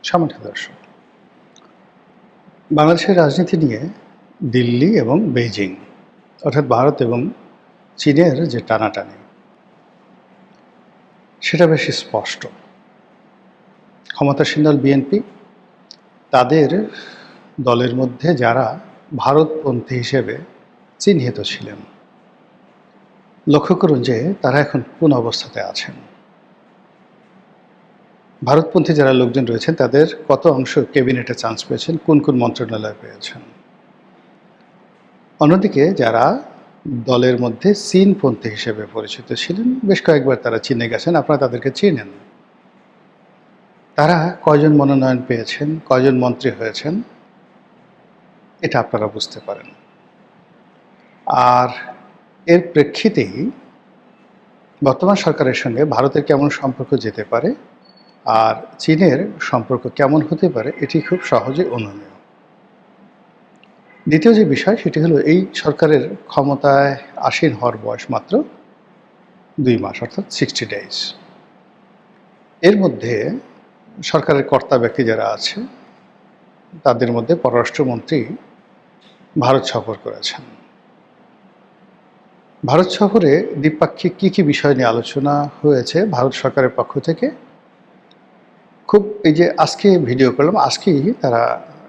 সম্মানিত দর্শক, বাংলাদেশের রাজনীতি নিয়ে দিল্লি এবং বেইজিং অর্থাৎ ভারত এবং চীনের যে টানাটানি সেটা বেশ স্পষ্ট। ক্ষমতাসীন দল বিএনপি তাদের দলের মধ্যে যারা ভারতপন্থী হিসেবে চিহ্নিত ছিলেন, লক্ষ্য করুন যে তারা এখন কোন অবস্থাতে আছেন। ভারতপন্থী যারা লোকজন রয়েছেন তাদের কত অংশ ক্যাবিনেটে চান্স পেয়েছেন, কোন কোন মন্ত্রণালয়ে পেয়েছেন। অন্যদিকে যারা দলের মধ্যে চীনপন্থী হিসেবে পরিচিত ছিলেন, বেশ কয়েকবার তারা চীনে গেছেন, আপনারা তাদেরকে চেনেন। তারা কয়জন মনোনয়ন পেয়েছেন, কয়জন মন্ত্রী হয়েছেন, এটা আপনারা বুঝতে পারেন। আর এর প্রেক্ষিতেই বর্তমান সরকারের সঙ্গে ভারতের কেমন সম্পর্ক যেতে পারে আর চীনের সম্পর্ক কেমন হতে পারে এটি খুব সহজে অনুমেয়। দ্বিতীয় যে বিষয় সেটি হলো, এই সরকারের ক্ষমতায় আসীন হওয়ার বয়স মাত্র 2 মাস, অর্থাৎ 60 ডেজ। এর মধ্যে সরকারের কর্তা ব্যক্তি যারা আছে তাদের মধ্যে পররাষ্ট্রমন্ত্রী ভারত সফর করেছেন। ভারত সফরে দ্বিপাক্ষিক কী কী বিষয় নিয়ে আলোচনা হয়েছে ভারত সরকারের পক্ষ থেকে, খুব এই যে আজকে ভিডিও করলাম, আজকেই তারা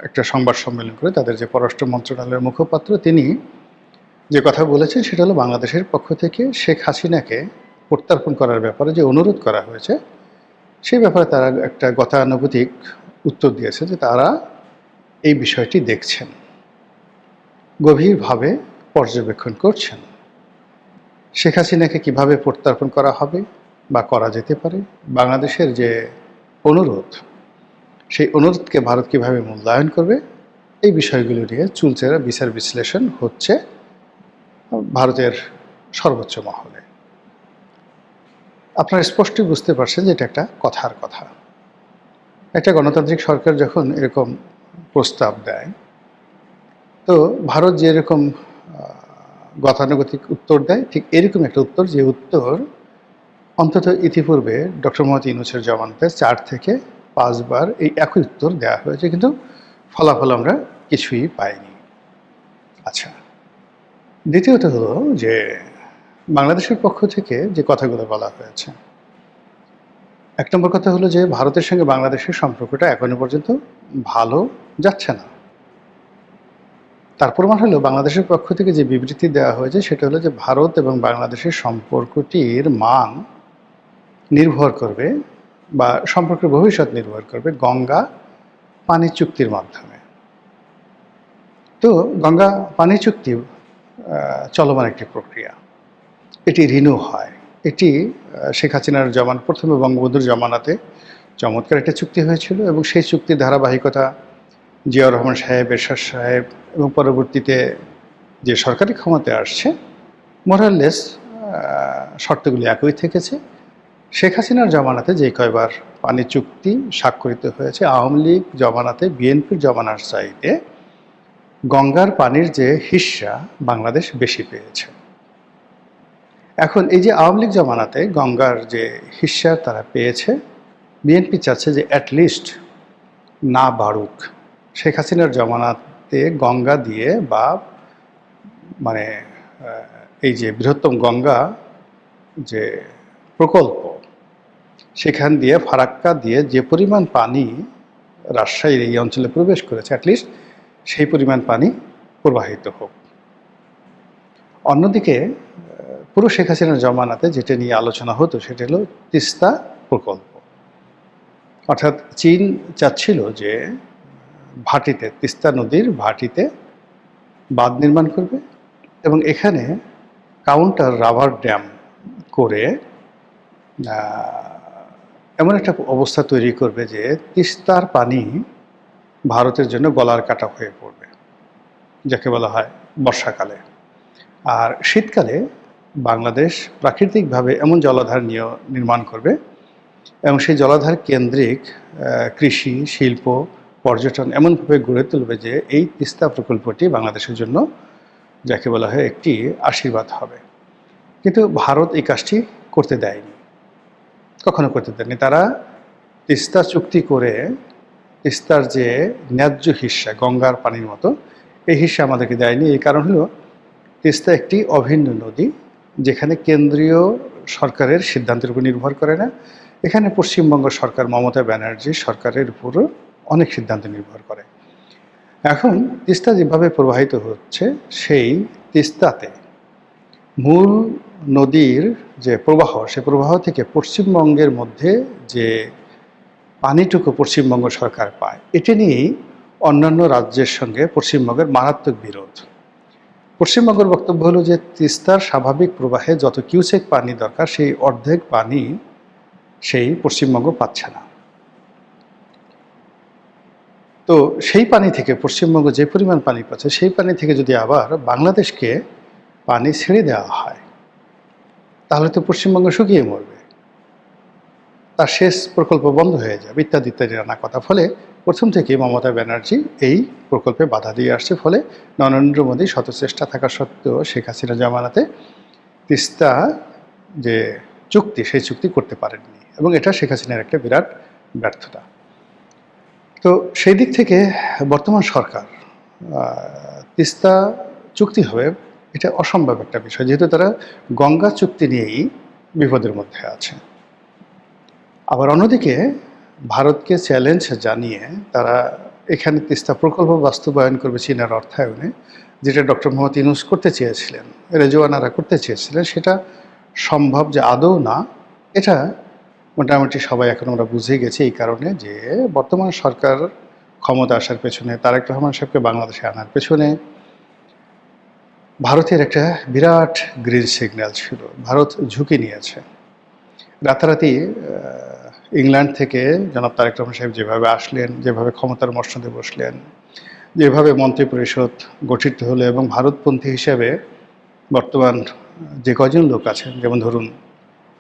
একটা সংবাদ সম্মেলন করে তাদের যে পররাষ্ট্র মন্ত্রণালয়ের মুখপাত্র তিনি যে কথা বলেছেন সেটা হলো, বাংলাদেশের পক্ষ থেকে শেখ হাসিনাকে প্রত্যর্পণ করার ব্যাপারে যে অনুরোধ করা হয়েছে সেই ব্যাপারে তারা একটা গতানুগতিক উত্তর দিয়েছে যে তারা এই বিষয়টি দেখছেন, গভীরভাবে পর্যবেক্ষণ করছেন। শেখ হাসিনাকে কীভাবে প্রত্যর্পণ করা হবে বা করা যেতে পারে, বাংলাদেশের যে অনুরোধ সেই অনুরোধকে ভারত কীভাবে মূল্যায়ন করবে, এই বিষয়গুলো নিয়ে চুলচেরা বিচার বিশ্লেষণ হচ্ছে ভারতের সর্বোচ্চ মহলে। আপনারা স্পষ্টই বুঝতে পারছেন যে এটা একটা কথার কথা। একটা গণতান্ত্রিক সরকার যখন এরকম প্রস্তাব দেয়, তো ভারত যেরকম গতানুগতিক উত্তর দেয়, ঠিক এরকম একটা উত্তর, যে উত্তর অন্তত ইতিপূর্বে ডক্টর মোহাম্মদ ইউনূসের জমানাতে 4 থেকে 5 বার এই একই উত্তর দেওয়া হয়েছে, কিন্তু ফলাফল আমরা কিছুই পাইনি। আচ্ছা, দ্বিতীয়ত হলো যে বাংলাদেশের পক্ষ থেকে যে কথাগুলো বলা হয়েছে, 1 নম্বর কথা হলো যে ভারতের সঙ্গে বাংলাদেশের সম্পর্কটা এখনো পর্যন্ত ভালো যাচ্ছে না। তার প্রমাণ হলো, বাংলাদেশের পক্ষ থেকে যে বিবৃতি দেওয়া হয়েছে সেটা হলো যে ভারত এবং বাংলাদেশের সম্পর্কটির মান নির্ভর করবে বা সম্পর্কের ভবিষ্যৎ নির্ভর করবে গঙ্গা পানি চুক্তির মাধ্যমে। তো গঙ্গা পানি চুক্তি চলমান একটি প্রক্রিয়া, এটি রিনিউ হয়। এটি শেখ হাসিনার প্রথমে বঙ্গবন্ধুর জমানাতে চমৎকার একটা চুক্তি হয়েছিল এবং সেই চুক্তির ধারাবাহিকতা জিয়াউর রহমান সাহেব, এরশাদ সাহেব এবং পরবর্তীতে যে সরকারি ক্ষমতায় আসছে, মোরাললেস শর্তগুলি একই থেকেছে। শেখ হাসিনার জমানাতে যে কয়বার পানি চুক্তি স্বাক্ষরিত হয়েছে, আওয়ামী লীগ জমানাতে বিএনপির জমানার চাইতে গঙ্গার পানির যে হিস্সা বাংলাদেশ বেশি পেয়েছে। এখন এই যে আওয়ামী লীগ জমানাতে গঙ্গার যে হিস্সা তারা পেয়েছে, বিএনপি চাচ্ছে যে অ্যাটলিস্ট না বাড়ুক। শেখ হাসিনার জমানাতে গঙ্গা দিয়ে বা মানে এই যে বৃহত্তম গঙ্গা যে প্রকল্প, সেখান দিয়ে ফারাক্কা দিয়ে যে পরিমাণ পানি রাজশাহীর এই অঞ্চলে প্রবেশ করেছে, অ্যাটলিস্ট সেই পরিমাণ পানি প্রবাহিত হোক। অন্যদিকে পুরো শেখ হাসিনার জমানাতে যেটা নিয়ে আলোচনা হতো সেটা হলো তিস্তা প্রকল্প, অর্থাৎ চীন চাচ্ছিল যে ভাটিতে, তিস্তা নদীর ভাটিতে বাঁধ নির্মাণ করবে এবং এখানে কাউন্টার রাবার ড্যাম করে এমন একটা অবস্থা তৈরি করবে যে তিস্তার পানি ভারতের জন্য গলার কাটা হয়ে পড়বে, যাকে বলা হয় বর্ষাকালে। আর শীতকালে বাংলাদেশ প্রাকৃতিকভাবে এমন জলাধার নির্মাণ করবে এবং সেই জলাধার কেন্দ্রিক কৃষি, শিল্প, পর্যটন এমনভাবে গড়ে তুলবে যে এই তিস্তা প্রকল্পটি বাংলাদেশের জন্য, যাকে বলা হয়, একটি আশীর্বাদ হবে। কিন্তু ভারত এই কাজটি করতে দেয়নি, কখনো করতে দেয়নি। তারা তিস্তা চুক্তি করে তিস্তার যে ন্যায্য হিস্সা, গঙ্গার পানির মতো এই হিস্সা আমাদেরকে দেয়নি। এই কারণ হলো তিস্তা একটি অভিন্ন নদী, যেখানে কেন্দ্রীয় সরকারের সিদ্ধান্তের উপর নির্ভর করে না। এখানে পশ্চিমবঙ্গ সরকার, মমতা ব্যানার্জি সরকারের উপরও অনেক সিদ্ধান্ত নির্ভর করে। এখন তিস্তা যেভাবে প্রবাহিত হচ্ছে, সেই তিস্তাতে মূল নদীর যে প্রবাহ, সে প্রবাহ থেকে পশ্চিমবঙ্গের মধ্যে যে পানিটুকু পশ্চিমবঙ্গ সরকার পায়, এটা নিয়েই অন্যান্য রাজ্যের সঙ্গে পশ্চিমবঙ্গের মারাত্মক বিরোধ। পশ্চিমবঙ্গের বক্তব্য হলো যে তিস্তার স্বাভাবিক প্রবাহে যত কিউসেক পানি দরকার, সেই অর্ধেক পানি সেই পশ্চিমবঙ্গ পাচ্ছে না। তো সেই পানি থেকে পশ্চিমবঙ্গ যে পরিমাণ পানি পাচ্ছে, সেই পানি থেকে যদি আবার বাংলাদেশকে পানি ছেড়ে দেওয়া হয়, তাহলে তো পশ্চিমবঙ্গ শুকিয়ে মরবে, তার শেষ প্রকল্প বন্ধ হয়ে যাবে, ইত্যাদি ইত্যাদি নানা কথা। ফলে প্রথম থেকে মমতা ব্যানার্জি এই প্রকল্পে বাধা দিয়ে আসছে। ফলে নরেন্দ্র মোদী শত চেষ্টা থাকা সত্ত্বেও শেখ হাসিনা জামানাতে তিস্তা যে চুক্তি, সেই চুক্তি করতে পারেননি, এবং এটা শেখ হাসিনার একটা বিরাট ব্যর্থতা। তো সেই দিক থেকে বর্তমান সরকার তিস্তা চুক্তি হবে এটা অসম্ভব একটা বিষয়, যেহেতু তারা গঙ্গা চুক্তি নিয়েই বিপদের মধ্যে আছে। আবার অন্যদিকে ভারতকে চ্যালেঞ্জ জানিয়ে তারা এখানে তিস্তা প্রকল্প বাস্তবায়ন করবে চীনের অর্থায়নে, যেটা ডক্টর মোহাম্মদ ইউনূস করতে চেয়েছিলেন, রেজওয়ানারা করতে চেয়েছিলেন, সেটা সম্ভব যে আদৌ না, এটা মোটামুটি সবাই এখন আমরা বুঝে গেছি। এই কারণে যে বর্তমান সরকার ক্ষমতা আসার পেছনে, তারেক রহমান সাহেবকে বাংলাদেশে আনার পেছনে ভারতের একটা বিরাট গ্রিন সিগন্যাল ছিল। ভারত ঝুঁকি নিয়েছে। রাতারাতি ইংল্যান্ড থেকে জনাব তারেক রহমান সাহেব যেভাবে আসলেন, যেভাবে ক্ষমতার মসনদে বসলেন, যেভাবে মন্ত্রিপরিষদ গঠিত হলো, এবং ভারতপন্থী হিসেবে বর্তমান যে কজন লোক আছেন, যেমন ধরুন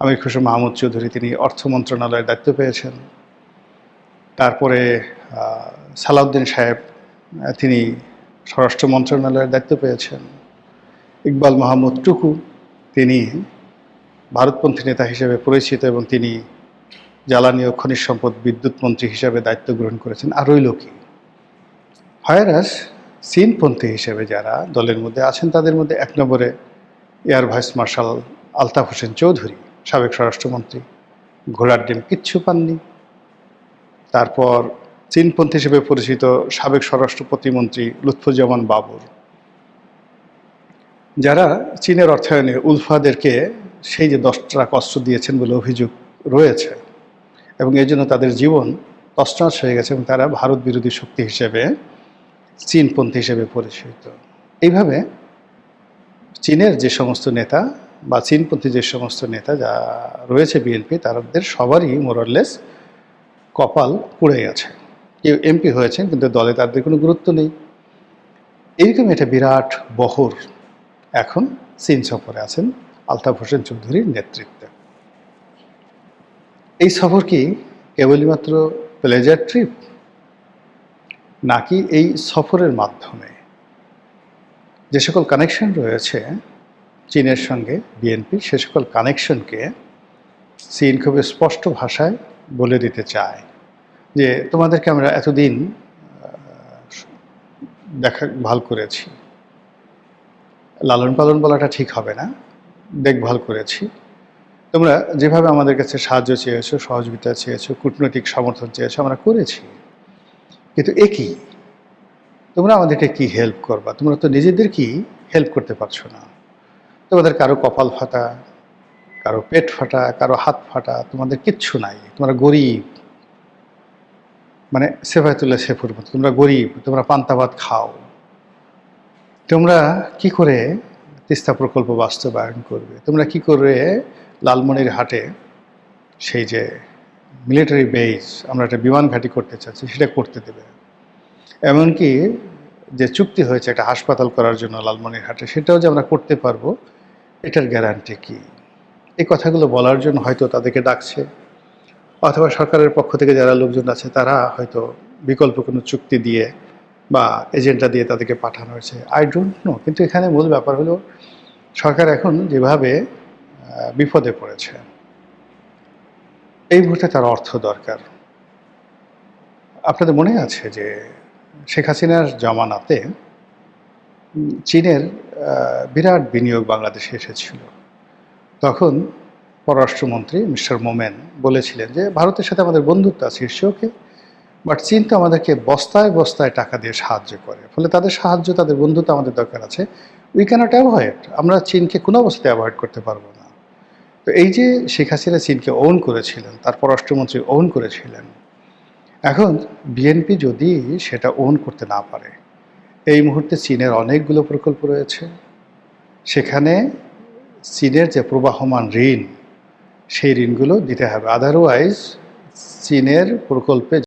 আমির খসরু মাহমুদ চৌধুরী, তিনি অর্থ মন্ত্রণালয়ের দায়িত্ব পেয়েছেন। তারপরে সালাউদ্দিন সাহেব, তিনি স্বরাষ্ট্র মন্ত্রণালয়ের দায়িত্ব পেয়েছেন। ইকবাল মাহমুদ টুকু, তিনি ভারতপন্থী নেতা হিসেবে পরিচিত, এবং তিনি জ্বালানি ও খনিজ সম্পদ বিদ্যুৎ মন্ত্রী হিসেবে দায়িত্ব গ্রহণ করেছেন। আর রইল কি? ভাইরাস চীনপন্থী হিসেবে যারা দলের মধ্যে আছেন, তাদের মধ্যে এক নম্বরে air vice marshal Altaf Hossain Chowdhury, সাবেক স্বরাষ্ট্রমন্ত্রী, ঘোড়ার ডিম কিচ্ছু পাননি। তারপর চীনপন্থী হিসেবে পরিচিত সাবেক স্বরাষ্ট্র প্রতিমন্ত্রী লুৎফুজ্জামান বাবর, যারা চীনের অর্থায়নে উলফাদেরকে সেই যে 10 ট্রাক অস্ত্র দিয়েছেন বলে অভিযোগ রয়েছে, এবং এই জন্য তাদের জীবন তছনছ হয়ে গেছে, এবং তারা ভারত বিরোধী শক্তি হিসেবে চীনপন্থী হিসেবে পরিচিত। এইভাবে চীনের যে সমস্ত নেতা বা চীনপন্থী যে সমস্ত নেতা যা রয়েছে বিএনপি, তাদের সবারই মোরলেস কপাল পুড়ে গেছে। কেউ এমপি হয়েছেন, কিন্তু দলে তাদের কোনো গুরুত্ব নেই। এইরকম একটা বিরাট বহর এখন চীন সফরে আছেন আলতাফ হোসেন চৌধুরীর নেতৃত্বে। এই সফর কি কেবলই মাত্র প্লেজার ট্রিপ, নাকি এই সফরের মাধ্যমে যে সকল কানেকশন রয়েছে চীনের সঙ্গে বিএনপি, সে সকল কানেকশনকে চীন খুব স্পষ্ট ভাষায় বলে দিতে চায় যে তোমাদেরকে আমরা এতদিন দেখভাল করেছি, লালন পালন বলাটা ঠিক হবে না, দেখভাল করেছি, তোমরা যেভাবে আমাদের কাছে সাহায্য চেয়েছো, সহযোগিতা চেয়েছো, কূটনৈতিক সমর্থন চেয়েছো, আমরা করেছি, কিন্তু একই তোমরা আমাদেরকে কি হেল্প করবা? তোমরা তো নিজেদেরকেই হেল্প করতে পারছো না। তোমাদের কারো কপাল ফাটা, কারো পেট ফাটা, কারো হাত ফাটা, তোমাদের কিচ্ছু নাই, তোমরা গরিব, মানে সেফায়েতুল্লাহ সেফুর মতো তোমরা গরিব, তোমরা পান্তা ভাত খাও, তোমরা কি করে তিস্তা প্রকল্প বাস্তবায়ন করবে? তোমরা কি করে লালমনিরহাটে সেই যে মিলিটারি বেস, আমরা একটা বিমান ঘাঁটি করতে চাচ্ছি, সেটা করতে দেবে? এমনকি যে চুক্তি হয়েছে একটা হাসপাতাল করার জন্য লালমনিরহাটে, সেটাও যে আমরা করতে পারবো, এটার গ্যারান্টি কি? এই কথাগুলো বলার জন্য হয়তো তাদেরকে ডাকছে, অথবা সরকারের পক্ষ থেকে যারা লোকজন আছে তারা হয়তো বিকল্প কোনো চুক্তি দিয়ে বা এজেন্ডা দিয়ে তাদেরকে পাঠানো হয়েছে, আই ডোন্ট নো। কিন্তু এখানে মূল ব্যাপার হলো সরকার এখন যেভাবে বিপদে পড়েছে, এই মুহূর্তে তার অর্থ দরকার। আপনাদের মনে আছে যে শেখ হাসিনার জমানাতে চীনের বিরাট বিনিয়োগ বাংলাদেশে এসেছিল। তখন পররাষ্ট্রমন্ত্রী মিস্টার মোমেন বলেছিলেন যে ভারতের সাথে আমাদের বন্ধুত্ব আছে, ওকে, বাট চীন তো আমাদেরকে বস্তায় বস্তায় টাকা দিয়ে সাহায্য করে, ফলে তাদের সাহায্য, তাদের বন্ধুত্ব আমাদের দরকার আছে। উই ক্যানট অ্যাভয়েড, আমরা চীনকে কোনো অবস্থায় অ্যাভয়েড করতে পারবো না। তো এই যে শেখ হাসিনা চীনকে ওন করেছিলেন, তার পররাষ্ট্রমন্ত্রী ওন করেছিলেন, এখন বিএনপি যদি সেটা ওন করতে না পারে, এই মুহূর্তে চীনের অনেকগুলো প্রকল্প রয়েছে, সেখানে চীনের যে প্রবাহমান ঋণ, সেই ঋণগুলো দিতে হবে, আদারওয়াইজ চীনের প্রকল্পে